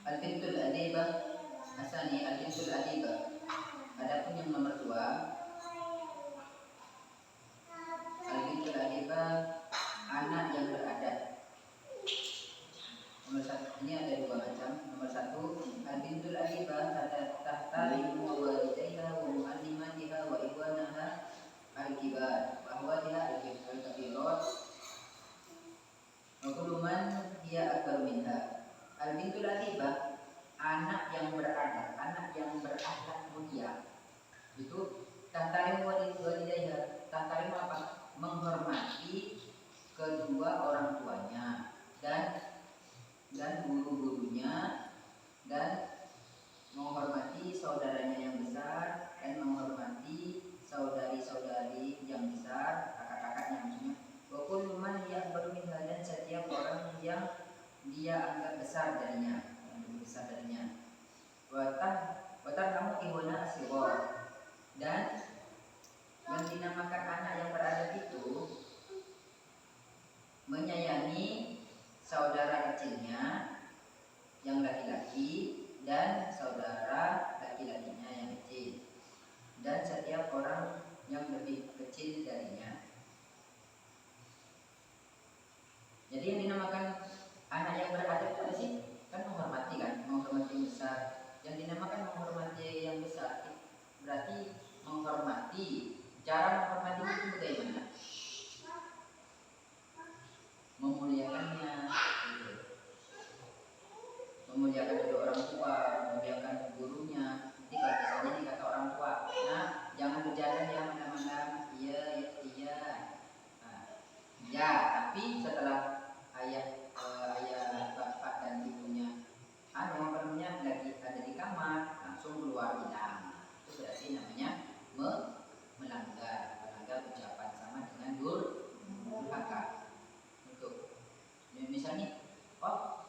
Al-bintul adibah asani al-bintul adibah. Adapun yang nomor 2, al-bintul adibah, anak yang beradab. Nomor 1 ini ada 2 macam. Nomor 1, al-bintul adibah tahtarimu walidayha wa muallimatiha wa ikhwanaha al-kibar wa akhwatiha al-kabirat wa kullu man hiya akbar minha. Al-bintul adibah, anak yang beradab, anak yang berakhlak mulia. Itu tahtarimu walidayha. Tahtarimu apa? Menghormati kedua orang tuanya dan guru-gurunya, dan menghormati saudaranya yang besar, dan menghormati saudari-saudari yang besar, kakak-kakaknya maksudnya. Wa kullu man ya'budu minha, dan setiap orang yang dia anggap besar darinya, yang lebih besar darinya. Wa tarhamu ibuna asghar, dan yang dinamakan anak yang beradab itu menyayangi saudara kecilnya yang laki-laki dan saudara laki-lakinya yang kecil, dan setiap orang yang lebih kecil darinya. Jadi yang dinamakan anak yang beradab itu apa sih? Kan menghormati, menghormati yang besar. Yang dinamakan menghormati yang besar berarti menghormati. Cara menghormati itu bagaimana? Memuliakannya, memuliakan kedua orang tua, memuliakan gurunya. Jadi kalau misalnya dikata orang tua, nah jangan berjalan ya mana-mana, iya, nah, ya, tapi setelah ayah bapak dan ibunya lagi ada di kamar, langsung keluar bilang, itu berarti namanya melanggar ucapan sama dengan durhaka. Untuk misalnya, oh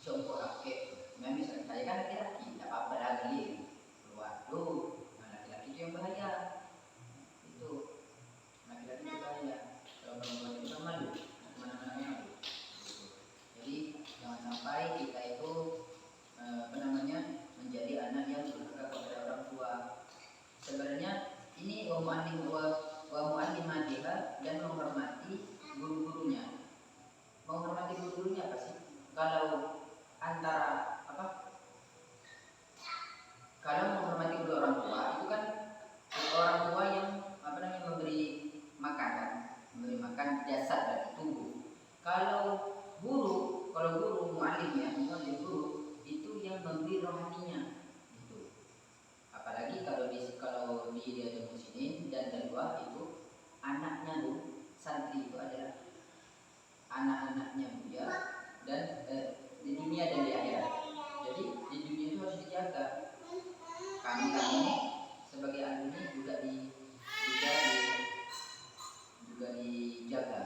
jongkok kakek, misalnya saya kan laki-laki, tidak apa-apa lagi keluar tuh. Nah, laki-laki itu yang bahaya, itu laki-laki itu bahaya. Kalau perempuan itu kan malu, kemana-mana malu. Jadi jangan sampai kita itu menjadi anak yang durhaka kepada orang tua. Sebenarnya ini wa muallimatiha, dan menghormati guru-gurunya. Menghormati guru-gurunya apa sih? Kalau antara apa? Kalau menghormati kedua orang tua itu kan orang tua yang memberi makan jasad dan tubuh. Kalau guru muallim guru itu yang memberi rohaninya. Itu. Apalagi kalau di Riyadhus Muslimin dan kedua itu anaknya santri itu adalah anak-anaknya Buya, dan di dunia dan di akhirat. Jadi di dunia itu harus dijaga. Kami sebagai alumni juga dijaga.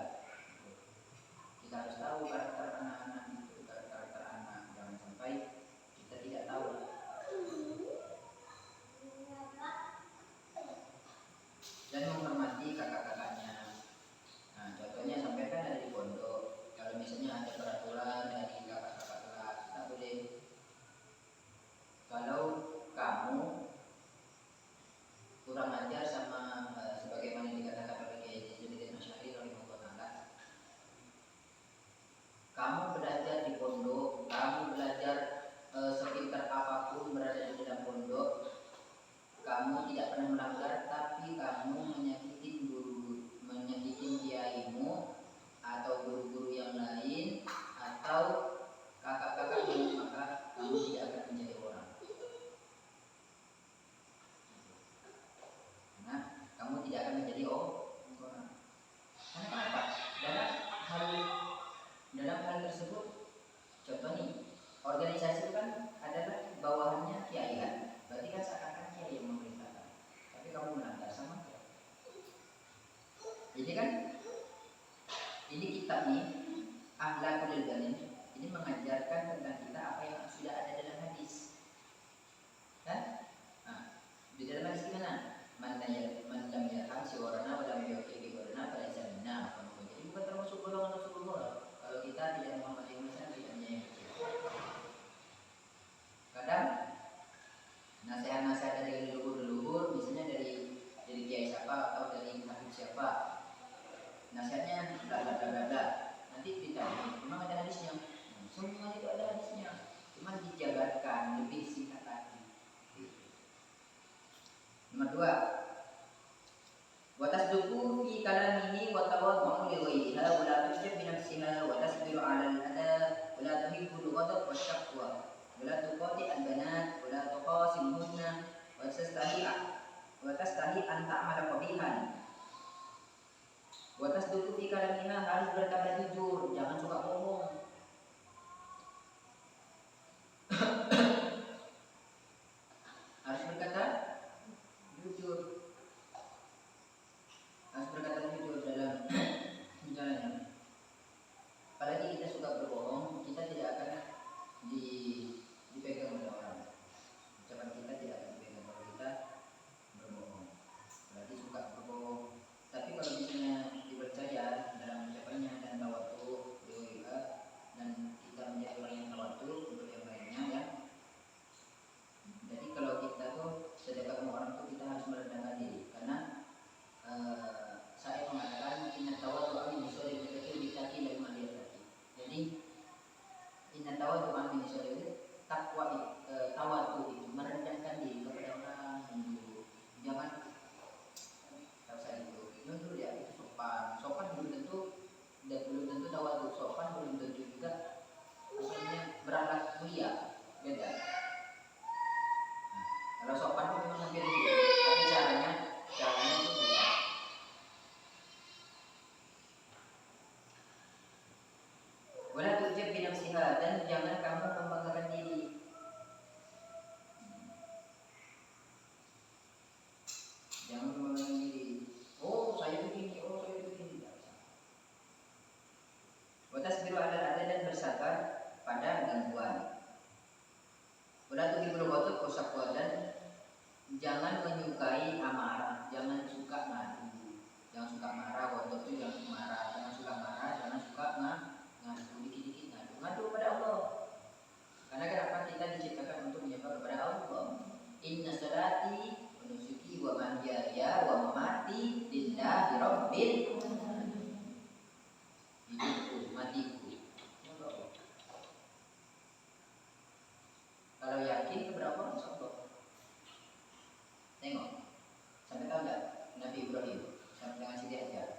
Kita harus tahu karakter anak-anak itu, karakter anak, jangan sampai kita tidak tahu. Dan menghormati kakak-kakaknya. Nah, contohnya sampai kan ada di pondok, kalau misalnya ada peraturan dari kakak-kakak kelas, tak boleh. Kalau kamu kurang ajar sama sebagaimana dikatakan oleh Kiai Jainuddin Asy'ari rahimahullah taala, kamu belajar di pondok, kamu belajar sepintar apapun berada di dalam pondok, kamu tidak pernah melanggar, tapi kamu menyakitin kiaimu atau guru-guru yang lain atau kakak-kakakmu, maka kamu tidak akan menjadi orang. Nah, kamu tidak akan menjadi orang. Karena kenapa? Dalam hal tersebut, contoh nih, organisasi itu kan adalah bawahannya kiai kan, berarti kan seakan-akan kiai yang memerintahkan. Tapi kamu melanggar sama kiai. Jadi kan ini kitab nih Akhlaqul Ghani, ini mengajarkan tentang kita apa yang sudah ada dalam hadis. Kan? Nah, di dalam hadis gimana? Man lam yarham siwarana wa lam yuqi biwarana falaysa minna. Jadi bukan termasuk golongan Rasulullah kalau kita tidak menghormati manusia, tidak menyayangi kecil. بغيرها ولا تعجب بنفسها وتصبر على الأذى ولا تحب الغضب والشقوى ولا تقاطع البنات ولا تخاصمهن وتستحي أن تعمل قبيحا وتصدق في كلامها, harus berkata jujur, jangan suka bohong. Harus berkata jujur, harus berkata jujur dalam jalannya. Apalagi kita suka berbohong, kita tidak akan dipegang oleh orang. Ucapan kita tidak akan dipegang kalau kita berbohong. Berarti suka berbohong. Tapi kalau misalnya dipercaya dalam ucapannya dan tawadu dan kita menjadi orang yang tawadu untuk yang lainnya ya. Jadi kalau kita tuh sedekah sama orang tuh kita harus merendahkan diri karena saya mengatakan inna tawadu min sholil ditaki dan maliyati. Jadi inna tawadu min sholil takwa tawadu itu merendahkan diri kepada orang dulu. Jangan rasa itu dulu ya, itu sopan belum tentu dan belum tentu tawadu, sopan belum tentu juga maksudnya berakhlak mulia, beda. Kalau sopan itu memang hampir gitu, tapi caranya itu beda. Wala tujib binafsiha, dan jangan kamu membanggakan diri. Jangan membanggakan diri. Oh saya begini, oh saya begini. Watasbiru ala ada dan bersabar pada gangguan. Wala tuhibul ghadab wasaqwa, dan jangan menyukai amarah, jangan suka ngadu, jangan suka marah. Ghadab itu jangan marah, jangan suka marah, jangan suka ngadu, dikit-dikit ngadu kepada Allah. Karena kenapa kita diciptakan untuk menyembah kepada Allah? Inna salati wa nusuki wa mahyaya wa mamati lillahi rabbil alamin. Hidupku, matiku. Kalau yakin kepada Allah, insyaAllah. Tengok, sampai tahu enggak Nabi Ibrahim sampai dengan Siti Hajar.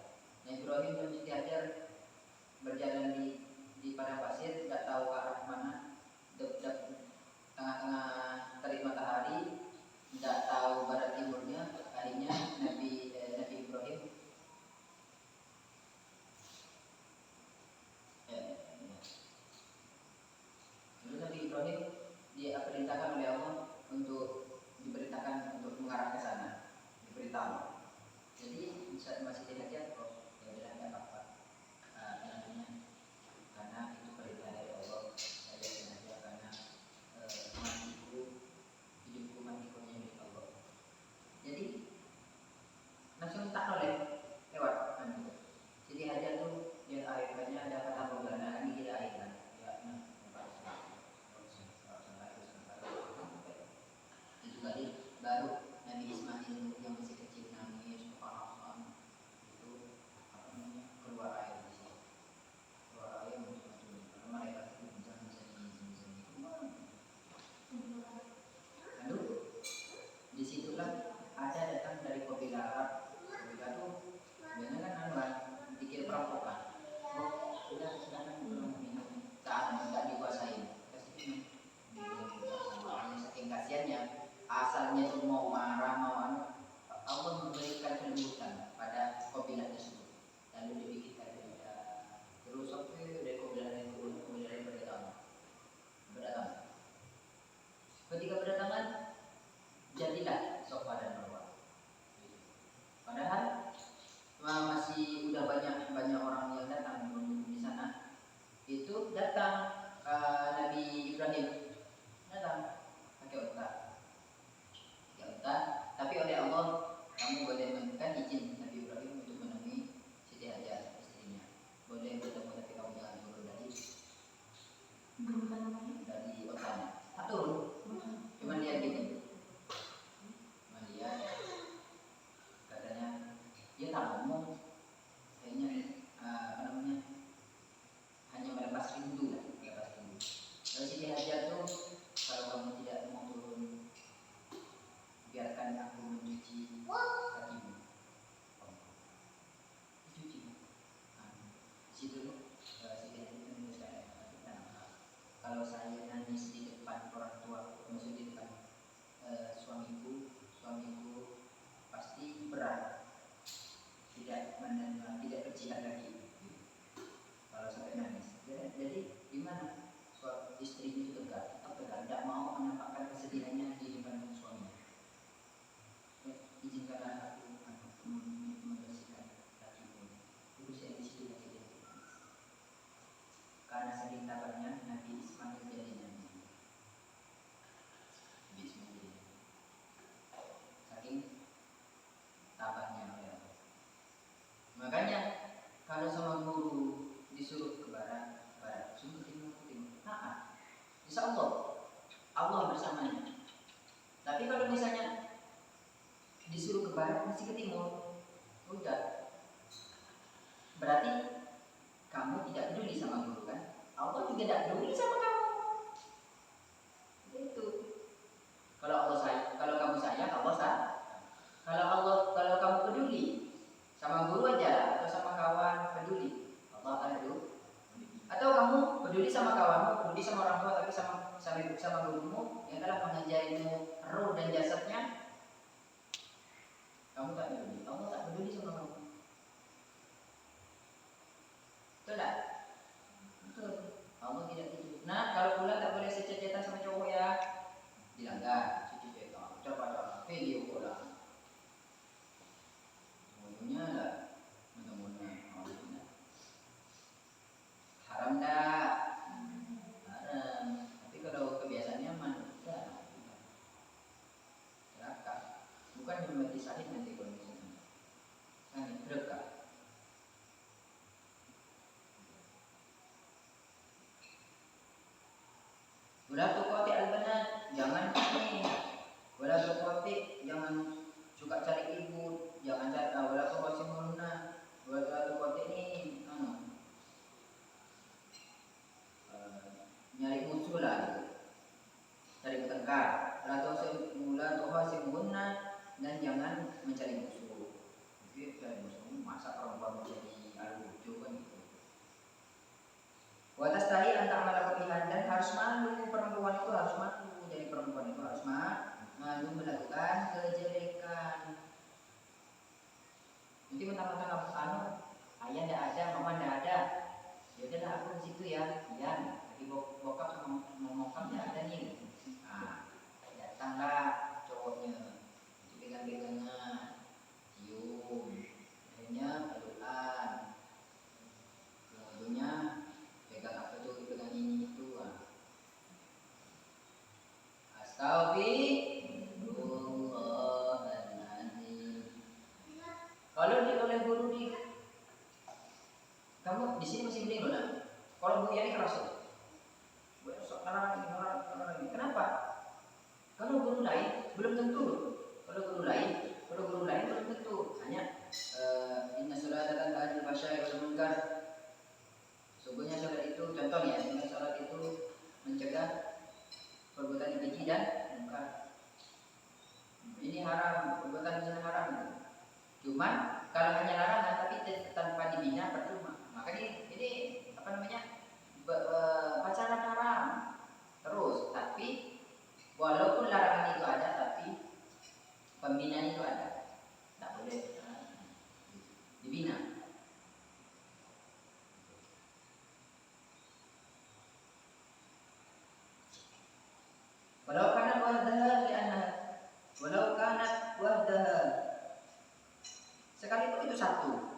insya Allah bersamanya. Tapi kalau misalnya disuruh ke barat mesti ke timur, udah berarti kamu tidak peduli sama guru kan? Allah juga tidak peduli sama kamu. Itu. Kalau Allah sayang, kalau kamu sayang, Allah sayang. Kalau kamu peduli sama guru aja atau sama kawan peduli, Allah akan peduli. Atau kamu peduli sama kawanmu, peduli sama orang tua, tapi sama gurumu yang telah mengajarimu roh dan jasadnya, kamu tak peduli. Allah tak peduli sama kamu. Betul tak? Betul. Allah tidak peduli. Nah, kalau bulan tak boleh sececetan sama cowok ya, dilanggar. Coba video bola. Semuanya lah, mudah-mudahan haram dah. Haram. Tapi kalau kebiasaannya mana? Celaka. Bukan mati sahih nanti kalau misalnya. Sangat berkah. Wala tuqati al-banat, jangan ini. Wala tuqati, jangan suka cari ibu, jangan cari wala tuqasimuna. Wala tuqati ini nyari musuh lah gitu. Cari bertengkar. Wala tuqasimuna, dan jangan mencari musuh. Jadi cari musuh, masa perempuan menjadi lucu kan gitu. Watas tahi antara malah kepihan, dan harus malu, perempuan itu harus malu. Jadi perempuan itu harus malu melakukan kejelekan. Nanti mentang-mentang kamu ayah tidak ada, mama tidak ada, ya udahlah aku di situ ya. Iya, lagi bokap sama mokap tidak ada nih. Nah, datanglah cowoknya, pegang-pegangan, cium, akhirnya pelukan, kemudiannya pegang apa tuh, pegang ini itu. Astagfirullahaladzim. Kalau oleh guru di kamu di sini masih mending loh. Kalau Bu Yani keras tuh. Kenapa? Kalau guru lain belum tentu. Kalau guru lain belum tentu. Hanya inna sholata tanha 'anil fahsya'i wal munkar. Sungguhnya salat itu contohnya, salat itu mencegah perbuatan keji dan munkar. Ini haram, perbuatan zina haram. Cuman kalau hanya larangan tapi tanpa dibina percuma. Maka ini apa namanya? Pacaran haram. Terus, tapi walaupun larangan itu ada, tapi pembinaan itu ada. Tak boleh dibina. Walau kanat wahdaha, sekalipun itu satu,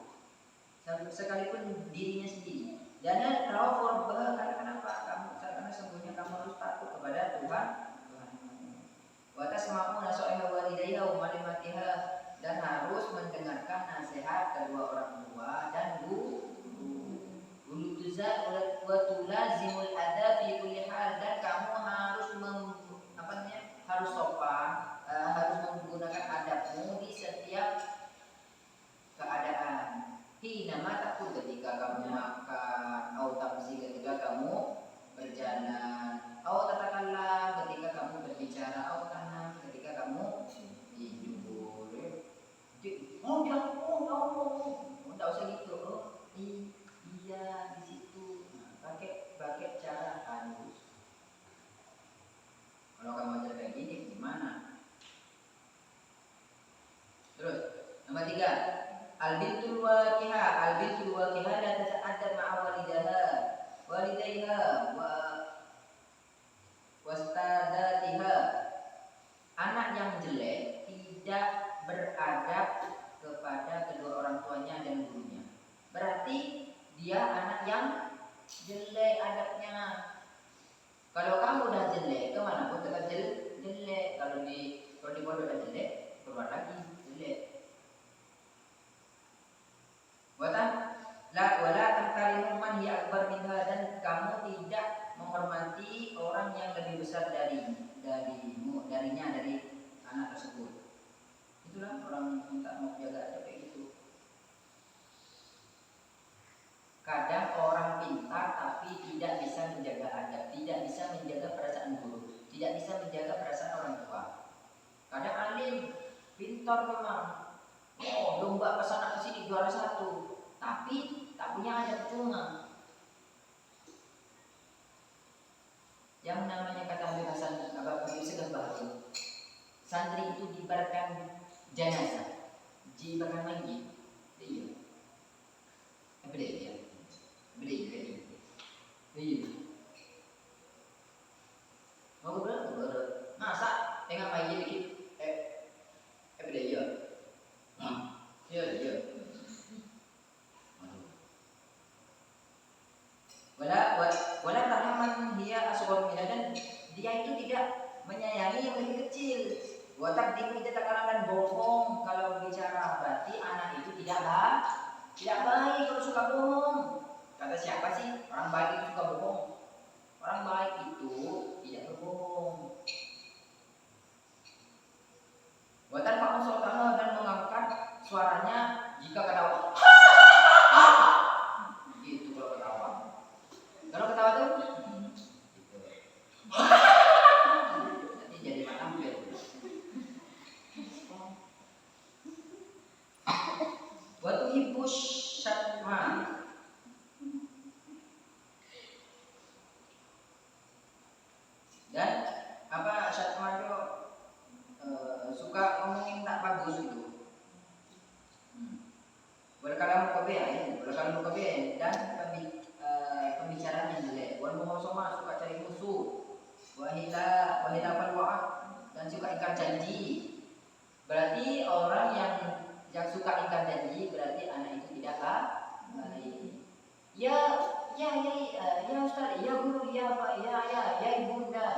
sekalipun dirinya sendiri. Dan tahu forbaha, karena kenapa karena sesungguhnya kamu harus takut kepada Tuhan. Wa tasma'u nasiha walidayha wa malimatiha, dan harus mendengarkan nasihat kedua orang tua dan guru. Ulutuza wa tulazimul adab fi kulli hal, dan kamu harus harus sopan, harus menggunakan adabmu di setiap keadaan. Hina takut ketika kamu makan, atau tamsi ketika kamu berjalan, atau tatakallam ketika kamu berbicara, atau tanam ketika kamu tidur. Enggak usah gitu. Iya di situ. Pakai cara halus. Kalau kamu ajar kayak gini gimana? Terus nomor 3, al-bintul waqiha la tata'addab ma'a walidayha wa wastadatiha. Anak yang jelek tidak beradab kepada kedua orang tuanya dan gurunya. Berarti dia anak yang jelek adabnya. Kalau kamu udah jelek, kemana pun tetap jelek. Kalau di pondok udah jelek, keluar lagi jelek. Wala tantarimu man hiya akbar minha, dan kamu tidak menghormati orang yang besar darinya, dari anak tersebut. Itulah orang minta mau jaga adab kayak gitu. Kadang orang pintar tapi tidak bisa menjaga adab, tidak bisa menjaga perasaan guru, tidak bisa menjaga perasaan orang tua. Kadang alim, pintar memang, lomba kesana kesini juara 1, tapi tak punya adab cuma. Yang namanya kata Habib Hasan Habib Segaf Bahru, santri itu diibaratkan jenazah, diibaratkan mayit. Iya. Beda. Iya. Mau berapa? Masa tengah mayit dikit? Beda iya. Iya. Wala tahaman dia asghar minha, dan dia itu tidak menyayangi yang lebih kecil. Wa taqdimu dan bohong kalau bicara, berarti anak itu tidak baik kalau suka bohong. Kata siapa sih orang baik itu suka bohong? Orang baik itu tidak berbohong. Wa tarfa'u sautaha, dan mengangkat suaranya jika ketawa. Gitu kalau ketawa. Kalau ketawa tuh nanti jadi matampil. Waktu ibu syatma, dan apa syatma itu suka ngomongin tak bagus itu. Berkalamu kebean dan pembicaraan yang jelek. Wal muhasama, suka cari musuh. Wahila falwa'ad, dan suka ingkar janji. Berarti orang yang suka ingkar janji, berarti anak itu tidak baik. Ya Ustaz, ya guru, ya Pak, ya ibunda,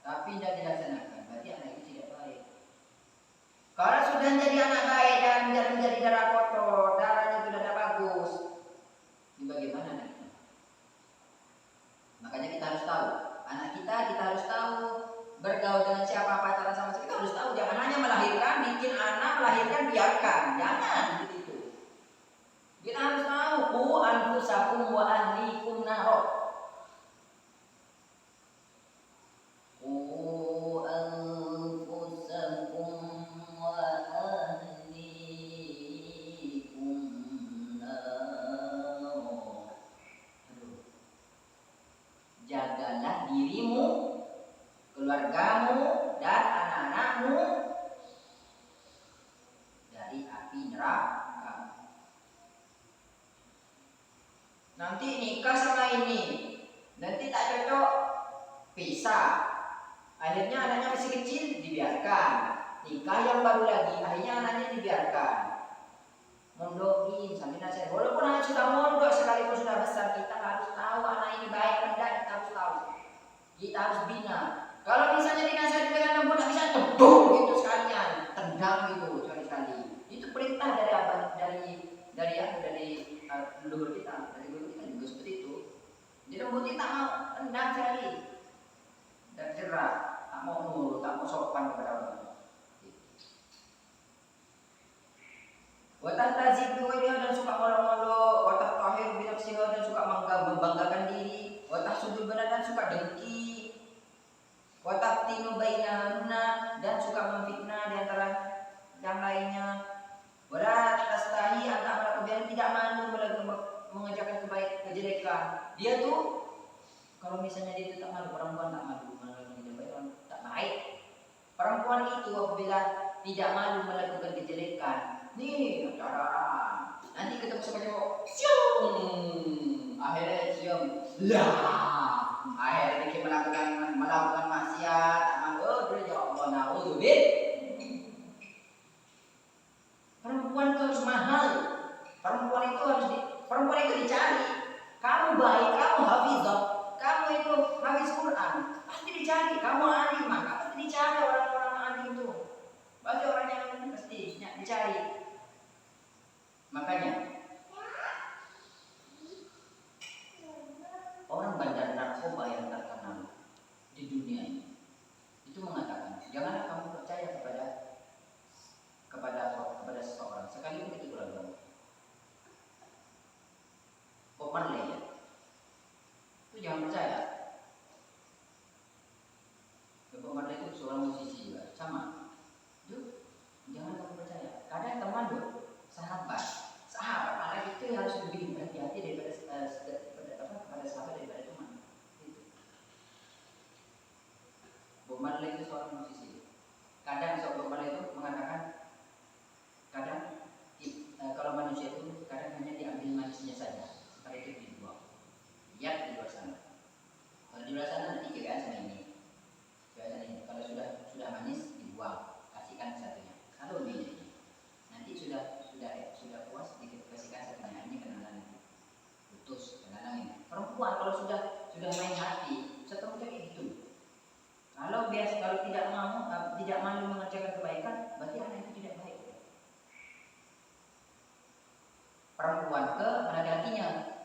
tapi tidak dilaksanakan, berarti anak itu tidak baik. Kalau sudah jadi anak baik dan menjadi darah kotor, darahnya sudah tidak bagus, ini bagaimana anaknya? Makanya kita harus tahu anak kita harus tahu bergaul dengan siapa, pacaran sama siapa, kita harus tahu. Jangan hanya bikin anak melahirkan, biarkan, jangan gitu. Kita harus tahu, qu anfusakum wa ahlikum naro. Jagalah dirimu, keluargamu, dan anak-anakmu dari api neraka. Nanti nikah sama ini, nanti tak cocok, pisah. Akhirnya anaknya masih kecil, dibiarkan. Nikah yang baru lagi, akhirnya anaknya dibiarkan. Mondokin sambil nasihat. Walaupun anak sudah mondok, sekalipun sudah besar, kita harus tahu anak ini baik atau tidak, kita harus tahu. Kita harus bina. Kalau misalnya dinasihati dengan lembut, tak bisa tebung gitu sekalian, tendang gitu sekali-kali. Itu perintah dari apa? Dari leluhur kita, dari guru kita juga seperti itu. Jadi lembut tak mau tendang sekali, dan cerah, tak mau nurut, tak mau sopan kepada orang. Watah tazid biwajah, dan suka molo-molo. Watah tahir binafsiha, dan suka membanggakan diri. Watah sudul benar, dan suka dengki. Watah tinu bainahunna, dan suka memfitnah di antara yang lainnya. Wala tastahi, antara kebiasaan tidak malu mengerjakan kejelekan. Dia tuh kalau misalnya dia itu tak malu, perempuan tak malu melakukan tak baik. Perempuan itu apabila tidak malu melakukan kejelekan, nih darah, nanti ketemu sama cowok, akhirnya cium, akhirnya dia melakukan maksiat, dia ya Allah, naudzubillah. Perempuan itu harus mahal, perempuan itu dicari. Kamu baik, kamu hafizah, kamu itu hafiz Quran, pasti dicari. Kamu alim, maka pasti dicari orang-orang alim itu. Pasti orang yang pasti dicari. Makanya orang bandar narkoba yang terkenal perempuan kalau sudah main hati, seterusnya kayak gitu. Kalau tidak mau, tidak malu mengerjakan kebaikan, berarti anak itu tidak baik. Perempuan ke laki-lakinya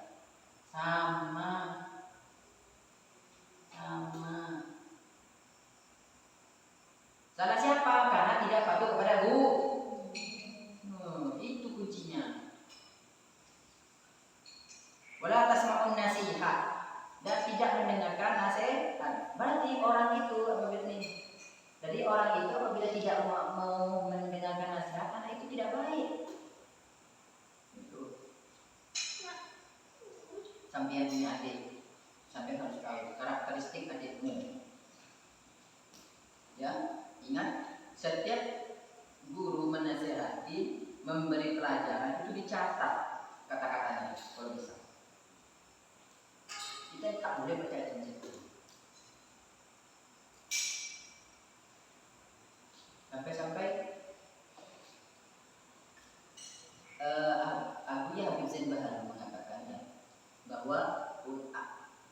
sama. Salah siapa? Karena tidak patuh kepada itu kuncinya. Wala tasma'un nasihat, dan tidak mendengarkan nasihat. Berarti orang itu apabila tidak mau mendengarkan nasihat, anak itu tidak baik. Itu. Sampai punya adik, sampai harus tahu karakteristik adikmu. Ya, ingat, setiap guru menasihati, memberi pelajaran itu dicatat kata-katanya kalau bisa. Kita tak boleh percaya dengan itu. Sampai Abu Habib Zain Bahar mengatakan bahwa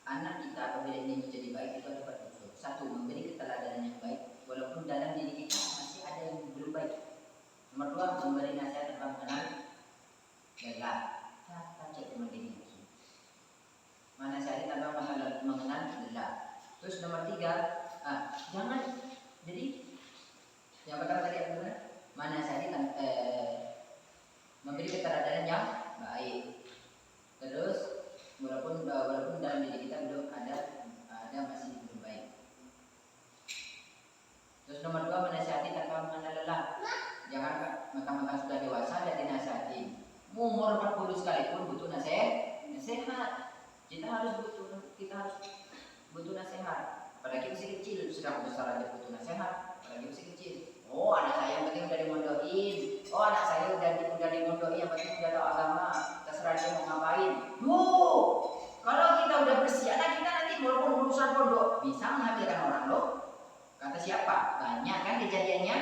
anak kita apabila ingin menjadi baik itu ada 4 unsur. 1. Memberi keteladanan yang baik walaupun dalam diri kita masih ada yang belum baik. Nomor 2. Memberi nasihat tanpa mengenal lelah. Kita cek dengan diri kita. Menasihati tanpa mengenal lelah. Terus nomor 3, jangan, jadi yang pertama tadi apa benar? Menasihati memberi keteladanan yang baik. Terus walaupun dalam diri kita belum ada masih belum baik. Terus nomor 2, menasihati tanpa mengenal lelah. Jangan makan sudah dewasa dan dinasihati. Umur 40 sekalipun butuh nasihat. Kita harus butuh nasihat. Apalagi masih kecil, sudah besar aja butuh nasihat. Apalagi masih kecil. Oh, anak saya yang penting udah dimondokin. Oh, anak saya udah dimondokin, yang penting udah tahu agama. Terserah dia mau ngapain. Kalau kita udah bersih, anak kita nanti walaupun lulusan pondok bisa menghadirkan orang loh. Kata siapa? Banyak kan kejadiannya?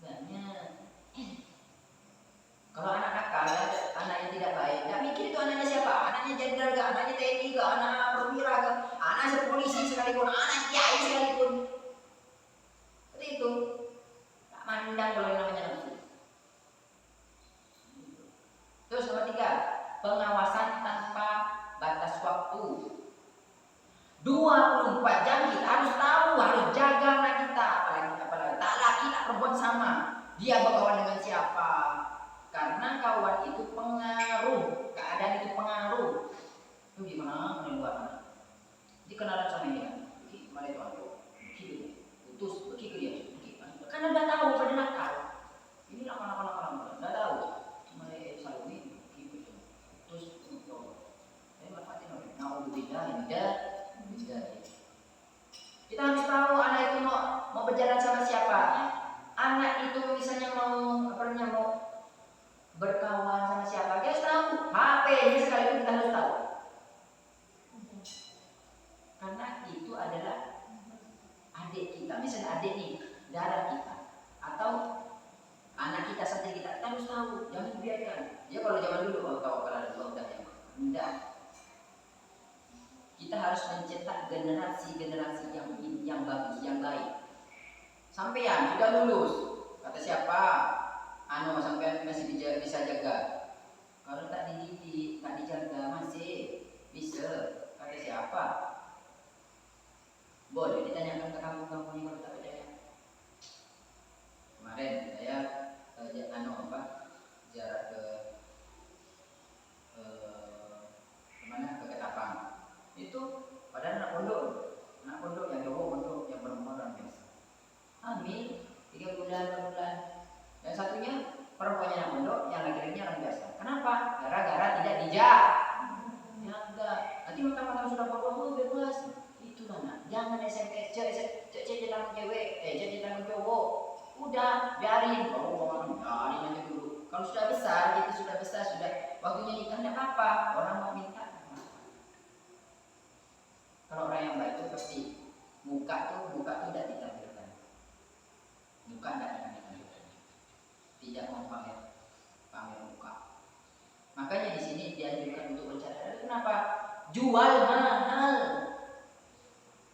Banyak. Kalau anak nakal, anak yang tidak baik, nggak mikir itu anaknya siapa? Anaknya jenderal ke, anaknya TNI ke, anak perwira ke, anak polisi sekalipun, anak kiai sekalipun. Seperti itu. Tak mandang kalau yang namanya nafsu. Terus nomor 3, pengawasan tanpa batas waktu. 24 jam kita harus tahu, harus jaga anak kita, apalagi tak laki tak perempuan sama. Dia berkawan dengan siapa? Karena kawan itu pengaruh, keadaan itu pengaruh. Itu gimana luar mana? Dikenalan sama dia, kemana itu aku? Putus, pergi ke dia. Karena udah tahu pada nakal. Ini nakal, udah tahu. Cuma selalu ini, terus saya manfaatin orang. Naudzubillah, kita harus tahu anak itu mau berjalan sama siapa. Anak itu misalnya mau berkawan sama siapa, dia harus tahu. HP-nya sekalipun kita harus tahu. Karena itu adalah adik kita, misalnya adik nih, darah kita, atau anak kita saja kita harus tahu, jangan dibiarkan. Ya kalau zaman dulu tahu kalau ada udah ya, enggak. Kita harus mencetak generasi yang bagus, yang baik. Sampean sudah lulus, kata siapa? Sampean masih bisa jaga. Kalau tak dididik, tak dijaga masih bisa. Kata siapa? Boleh ditanyakan ke kampung-kampung yang kalau tak percaya. Kemarin saya ziarah ke kemana? Ke Ketapang. Itu padahal anak pondok yang cowok, pondok yang perempuan orang biasa. Hamil 3 bulan, 4 bulan. Yang satunya perempuannya anak pondok, yang laki-lakinya orang biasa. Kenapa? Gara-gara tidak dijak. Ya enggak. Nanti mentang-mentang sudah pondok bebas. Itu lah. Jangan SMS jalan cewek, jalan cowok. Udah biarin. Biarin aja dulu. Kalau sudah besar, sudah waktunya nikah enggak apa-apa. Orang mau minta. Kalau orang yang baik itu pasti muka tuh tidak ditampilkan. Muka tidak ditampilkan. Tidak mau pamer muka. Makanya di sini dianjurkan untuk bercadar. Kenapa? jual mahal.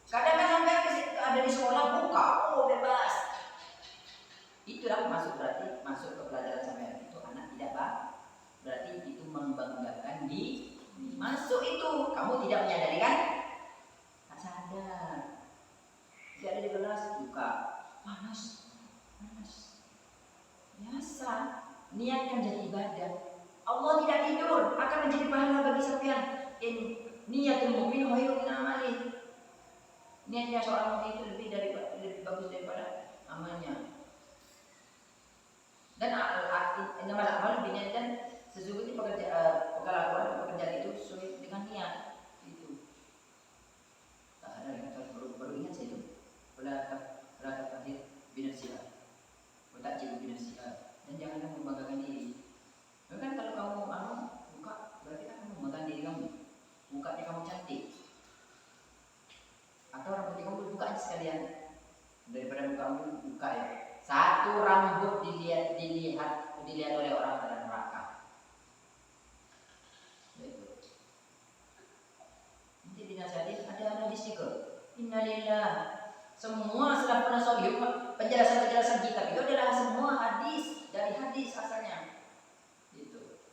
Kadang kan sampai ada di sekolah buka, oh bebas. Itulah berarti masuk ke pelajaran sampai itu anak tidak berarti itu membanggakan di masuk itu kamu tidak menyadari kan? Tak sadar. Tidak ada di kelas buka, panas. Biasa, niatkan jadi ibadah. Allah tidak tidur, akan menjadi pahala bagi sekalian. Niatul mukmin khairun min amali. Niatnya seorang mukmin itu lebih bagus daripada amalnya. Dan innamal a'malu binniyat, sesungguhnya pekerjaan itu sesuai dengan niat itu. Tak sadar kan baru ingat saya itu. Wala taqdir binafsiha. Wa ta'jibu binafsiha. Dan jangan membanggakan diri. Kan kalau kamu buka berarti kan kamu membanggakan diri kamu. Mukanya kamu cantik. Atau rambutnya kamu buka aja sekalian. Daripada muka kamu buka ya. Satu rambut dilihat oleh orang dalam neraka. Nanti dinasihatin ada hadis juga. Innalillah. Semua salafun salih penjelasan kitab itu adalah semua hadis dari hadis asalnya. Gitu.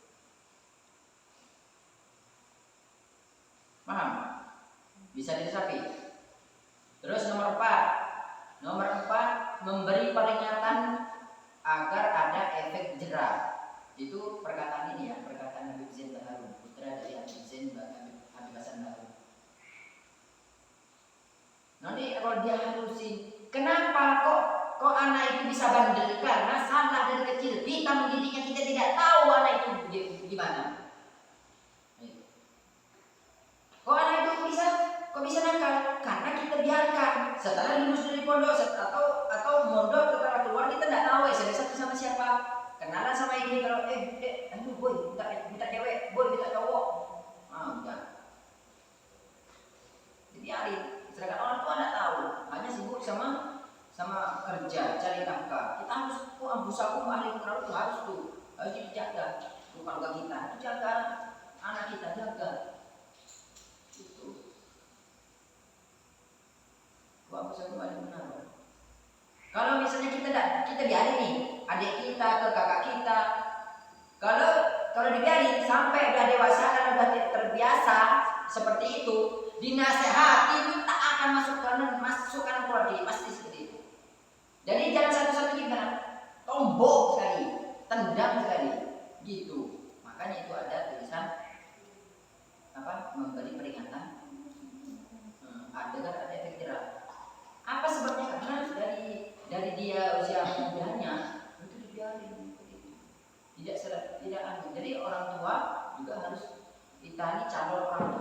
Paham? Bisa diresapi. Terus nomor 4, memberi peringatan agar ada efek jera. Itu perkataan ini ya, perkataan Habib Zain Baharun, putra dari Habib Zain Habib Hasan Baharun. Nanti kalau dia halusin, kenapa kok anak itu bisa bandel? Karena salah dari kecil. Kita mendidiknya, kita tidak tahu anak itu gimana. Kok anak itu kok bisa nakal? Karena kita biarkan. Setelah lulus dari pondok atau mondok setelah keluar kita tidak tahu SMS sama siapa. Kenalan sama ini kalau boy minta cewek, boy minta cowok. Udah. Dibiarin. Sedangkan orang tua tidak tahu, hanya sibuk sama kerja, cari nafkah. Kita harus ambusaku ahli pengaruh itu harus dijaga. Keluarga kita, jaga anak kita, jaga. Ambusaku ahli pengaruh. Kalau misalnya kita biarin nih, adik kita ke kakak kita, kalau dibiarin sampai udah dewasa kan udah terbiasa seperti itu, dinasehati itu tak akan masukkan keluar diri, pasti seperti itu. Jadi jangan satu-satu gimana, tombok sekali, tendang sekali, gitu. Makanya itu ada tulisan memberi peringatan. Ada efek jerah. Apa sebabnya? Karena dari dia usia mudanya itu dibiarin tidak. Jadi orang tua juga harus kita ini calon orang